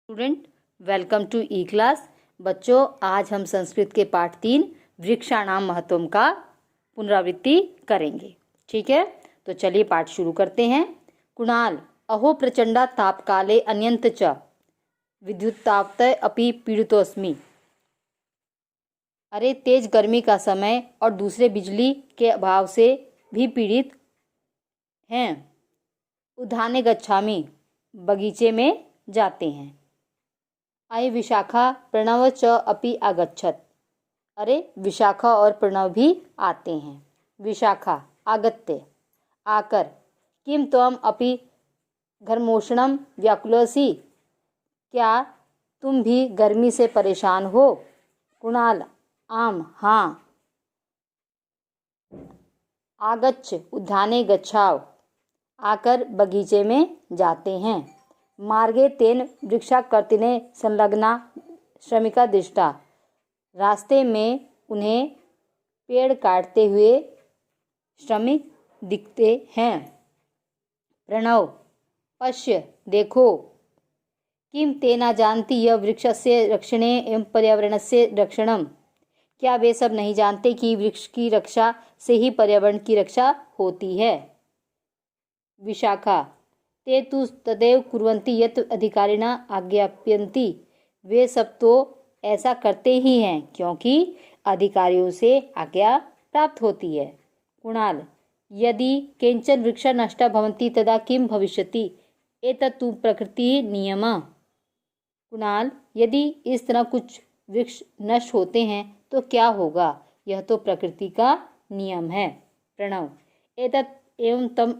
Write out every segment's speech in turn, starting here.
Student, welcome to E class. बच्चों, आज हम संस्कृत के पाठ 3 वृक्षाणाम महत्वम का पुनरावृत्ति करेंगे। ठीक है, तो चलिए पाठ शुरू करते हैं। कुणाल, अहो प्रचंडा तापकाले अन्यंत च विद्युत्तापतय अपि पीड़ितोऽस्मि। अरे तेज गर्मी का समय और दूसरे बिजली के अभाव से भी पीड़ित हैं। उद्याने गच्छामि, बगीचे में जाते हैं। अय विशाखा प्रणव च अपि आगच्छत। अरे विशाखा और प्रणव भी आते हैं। विशाखा आगत्य, आकर। किम त्वम अपि घर्मोष्णम व्याकुलसी, क्या तुम भी गर्मी से परेशान हो। कुणाल, आम, हाँ। आगच्छ, उद्याने गच्छाओ, आकर बगीचे में जाते हैं। मार्गे तेन वृक्षाकृतिने संलग्ना श्रमिका दृष्टा, रास्ते में उन्हें पेड़ काटते हुए श्रमिक दिखते हैं। प्रणव, पश्य, देखो। किम ते न जानती यह वृक्षस्य रक्षणे एवं पर्यावरणस्य रक्षणम, क्या वे सब नहीं जानते कि वृक्ष की रक्षा से ही पर्यावरण की रक्षा होती है। विशाखा, ते तु तदेव कुर्वन्ति यत् अधिकारिणा आज्ञाप्यन्ति, वे सब तो ऐसा करते ही हैं क्योंकि अधिकारियों से आज्ञा प्राप्त होती है। कुणाल, यदि केंचन वृक्षा नष्टा भवन्ति तदा किम भविष्यति, एतत् तु प्रकृति नियमः। कुणाल, यदि इस तरह कुछ वृक्ष नष्ट होते हैं तो क्या होगा, यह तो प्रकृति का नियम है। प्रणव, एतत् एवं तम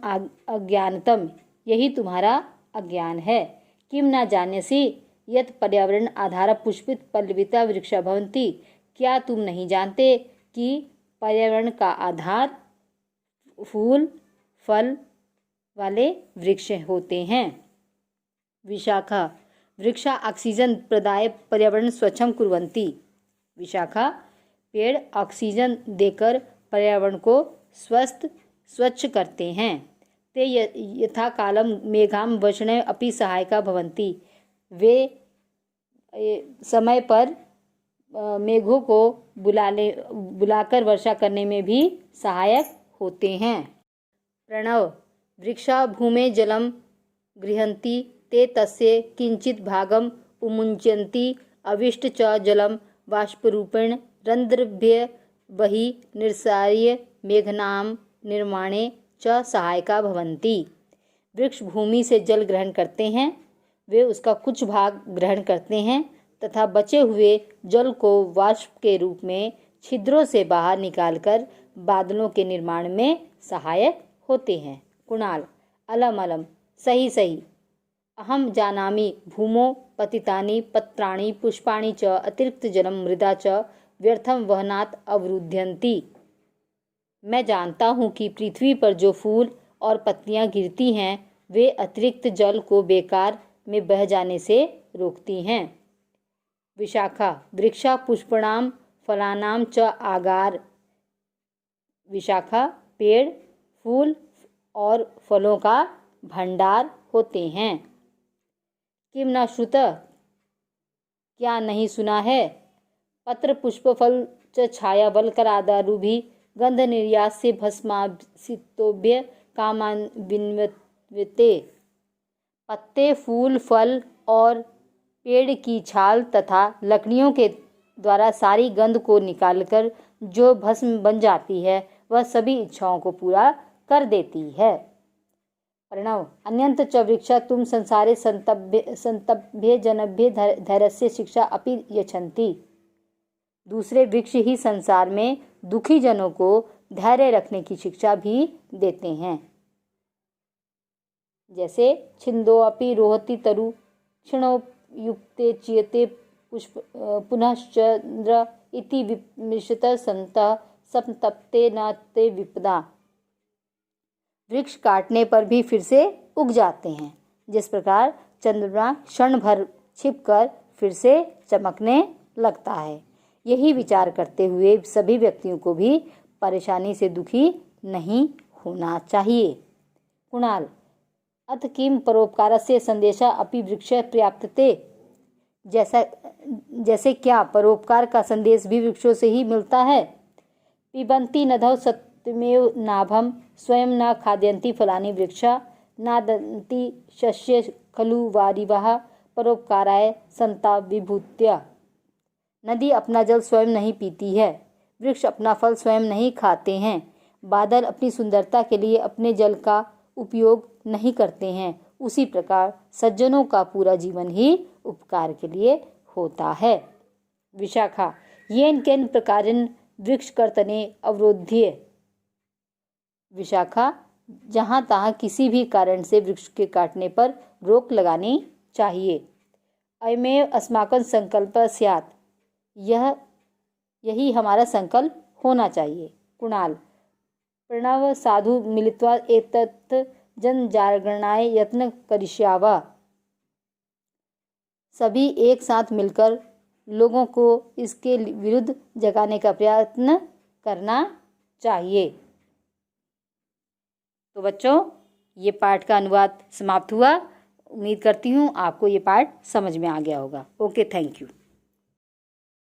अज्ञानतम, यही तुम्हारा अज्ञान है। किम न जान्यसि यत् पर्यावरण आधार पुष्पित पल्लविता वृक्षा भवन्ति, क्या तुम नहीं जानते कि पर्यावरण का आधार फूल फल वाले वृक्ष होते हैं। विशाखा, वृक्षा ऑक्सीजन प्रदाय पर्यावरण स्वच्छं कुर्वन्ति। विशाखा, पेड़ ऑक्सीजन देकर पर्यावरण को स्वच्छ करते हैं। ते यथा कालम मेघाम वर्षणे अपि सहायका भवन्ति, वे समय पर मेघों को बुलाकर वर्षा करने में भी सहायक होते हैं। प्रणव, वृक्षा भूमे जलम गृह्णन्ति, ते तस्य किंचित भागम उमुञ्चन्ति, अविष्ट च जलम बाष्परूपेण रन्ध्रभ्य बहि निस्सार्य मेघनाम निर्माणे च सहायका भवन्ति। वृक्ष भूमि से जल ग्रहण करते हैं, वे उसका कुछ भाग ग्रहण करते हैं तथा बचे हुए जल को वाष्प के रूप में छिद्रों से बाहर निकालकर बादलों के निर्माण में सहायक होते हैं। कुणाल, अलम अलम, सही सही। अहम जानामि भूमौ पतितानि पत्राणि पुष्पाणि च अतिरिक्त जलम मृदा च व्यर्थम वहनात् अवरुध्यन्ति। मैं जानता हूँ कि पृथ्वी पर जो फूल और पत्तियाँ गिरती हैं वे अतिरिक्त जल को बेकार में बह जाने से रोकती हैं। विशाखा, वृक्षा पुष्पणाम फलानाम च आगार। विशाखा, पेड़ फूल और फलों का भंडार होते हैं। किम न श्रुत, क्या नहीं सुना है। पत्र पुष्प फल च छाया वल्करादारुभि गंध निर्यास से भस्मासितोभ्य कामान्विते। पत्ते फूल फल और पेड़ की छाल तथा लकड़ियों के द्वारा सारी गंध को निकालकर जो भस्म बन जाती है वह सभी इच्छाओं को पूरा कर देती है। प्रणव, अन्यंत च वृक्षा तुम संसारे संतभ्य जनभ्य धैर्यस्य शिक्षा अपि यच्छन्ति। दूसरे वृक्ष ही संसार में दुखी जनों को धैर्य रखने की शिक्षा भी देते हैं। जैसे छिंदो अपि रोहति तरु क्षणोयुक्ते चियते पुष्प पुनश्चंद्र इति विमिषत संतः संतप्ते न ते विपदा। वृक्ष काटने पर भी फिर से उग जाते हैं, जिस प्रकार चंद्रमा क्षण भर छिपकर फिर से चमकने लगता है। यही विचार करते हुए सभी व्यक्तियों को भी परेशानी से दुखी नहीं होना चाहिए। कुणाल, अथ किम परोपकारस्य संदेशा अपि वृक्ष पर्याप्तते। जैसे क्या परोपकार का संदेश भी वृक्षों से ही मिलता है। पिबन्ति नदौ सत्यमेव नाभम स्वयं न खाद्यन्ति फलानि वृक्षा नादन्ति शस्य खलु वारिवः परोपकाराय संता विभूत्या। नदी अपना जल स्वयं नहीं पीती है, वृक्ष अपना फल स्वयं नहीं खाते हैं, बादल अपनी सुंदरता के लिए अपने जल का उपयोग नहीं करते हैं। उसी प्रकार सज्जनों का पूरा जीवन ही उपकार के लिए होता है। विशाखा येन केन प्रकारेण वृक्ष कर्तने अवरोध्य। विशाखा जहाँ तहाँ किसी भी कारण से वृक्ष के काटने पर रोक लगानी चाहिए। अयमेव अस्माकं संकल्प स्यात्, यही हमारा संकल्प होना चाहिए। कुणाल प्रणव साधु मिलित्वा एतत् जनजागरणाय यत्न करिष्यावः। सभी एक साथ मिलकर लोगों को इसके विरुद्ध जगाने का प्रयत्न करना चाहिए। तो बच्चों, ये पाठ का अनुवाद समाप्त हुआ। उम्मीद करती हूँ आपको ये पाठ समझ में आ गया होगा। Okay, thank you.